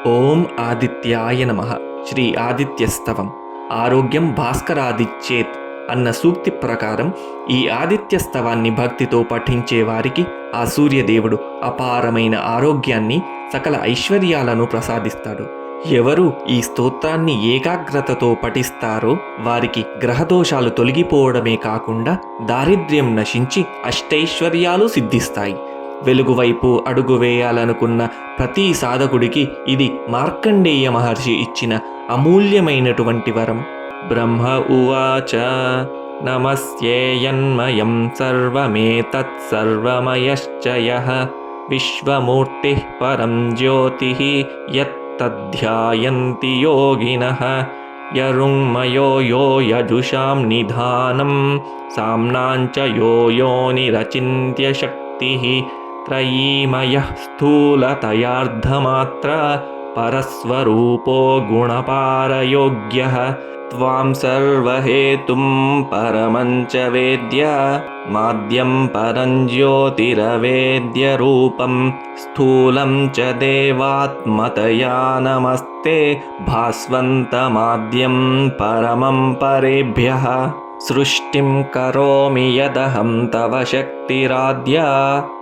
ఓం ఆదిత్యాయ నమః. శ్రీ ఆదిత్యస్తవం. ఆరోగ్యం భాస్కరాదిచ్చేత్ అన్న సూక్తి ప్రకారం ఈ ఆదిత్యస్తవాన్ని భక్తితో పఠించే వారికి ఆ సూర్యదేవుడు అపారమైన ఆరోగ్యాన్ని, సకల ఐశ్వర్యాలను ప్రసాదిస్తాడు. ఎవరు ఈ స్తోత్రాన్ని ఏకాగ్రతతో పఠిస్తారో వారికి గ్రహదోషాలు తొలగిపోవడమే కాకుండా దారిద్ర్యం నశించి అష్టైశ్వర్యాలు సిద్ధిస్తాయి. వెలుగువైపు అడుగు వేయాలనుకున్న ప్రతి సాధకుడికి ఇది మార్కండేయ మహర్షి ఇచ్చిన అమూల్యమైనటువంటి వరం. బ్రహ్మ ఉవాచ నమస్యేయన్మయం సర్వమేతత్ సర్వమయశ్చ యః విశ్వమూర్తిః పరం జ్యోతిః యత్తధ్యాయంతి యోగినః యరుణ్మయో యో యజుషాం నిధానం సామ్నాంచ యో యోనిరచింత్య శక్తిః త్రయీమయః స్థూలతయార్ధమాత్ర పరస్వరూపో గుణపారయోగ్యః త్వాం సర్వహేతుం పరమంచ వేద్య మాద్యం పరం జ్యోతిరవేద్య రూపం స్థూలం చ దేవాత్మతయా నమస్తే భాస్వంతమాద్యం పరమం పరేభ్యః. సృష్టిం కరోమి యదహం తవ శక్తిరాద్య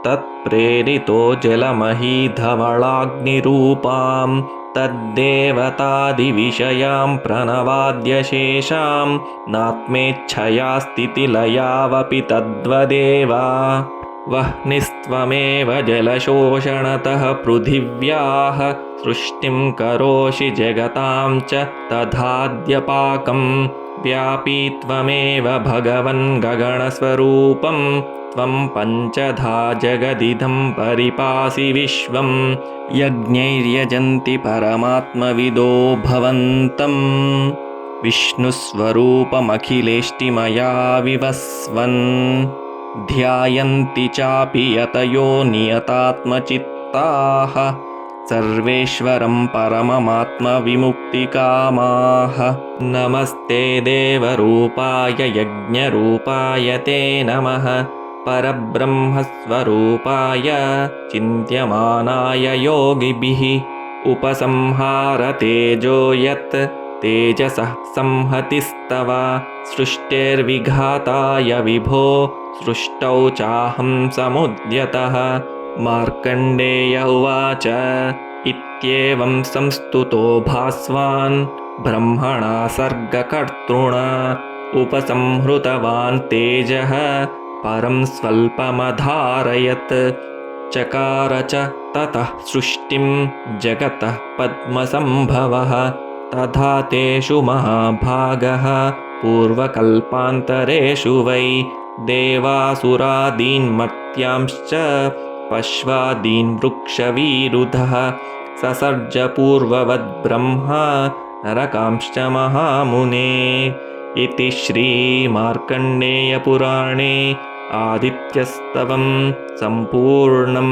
తత్ప్రేరితో జలమహీధవళాగ్నిరూపాం తద్దేవతాదివిషయాం ప్రణవాద్యశేషాం నాత్మేచ్ఛయా స్థితిలయావపి తద్వదేవ. వహ్నిస్త్వమేవ జలశోషణతః పృథివ్యాః సృష్టిం కరోషి జగతాం చ తథాద్యపాకం వ్యాపీ త్వమేవ భగవన్ గగణస్వరూపం త్వం పంచధా జగదిదం పరిపాసి విశ్వం. యజ్ఞైర్యజంతి పరమాత్మవిదో భవంతం విష్ణుస్వరూపమఖిలేష్టిమయా వివస్వన్ ధ్యాయంతి చాపి యతయో నియతాత్మచిత్తాః సర్వేశ్వరం పరమమాత్మవిముక్తికామాః. నమస్తే దేవరూపాయ యజ్ఞరూపాయ తే నమః పరబ్రహ్మస్వరూపాయ చింత్యమానాయ యోగిభిః ఉపసంహార తేజో యత్ తేజసః సంహతిస్తవ సృష్టిర్విఘాతాయ విభో సృష్టౌ చాహం సముద్యతః. మార్కండేయ ఉవాచ ఇత్యేవం సంస్తుతో భాస్వాన్ బ్రహ్మణా సర్గకర్తృణా ఉపసంహృతవాన్ తేజః పరం స్వల్పమధారయత్ చకార చ తతః సృష్టిం జగతః పద్మసంభవః తథా తేషు మహాభాగః పూర్వకల్పాంతరేషు వై దేవాసురాదీన్మర్త్యాంశ్చ పశ్వాదీన్ వృక్షవీరుధః ససర్జ పూర్వవద్బ్రహ్మ నరకాంశ్చ మహామునే. ఇతి శ్రీ మార్కండేయ పురాణే ఆదిత్యస్తవం సంపూర్ణం.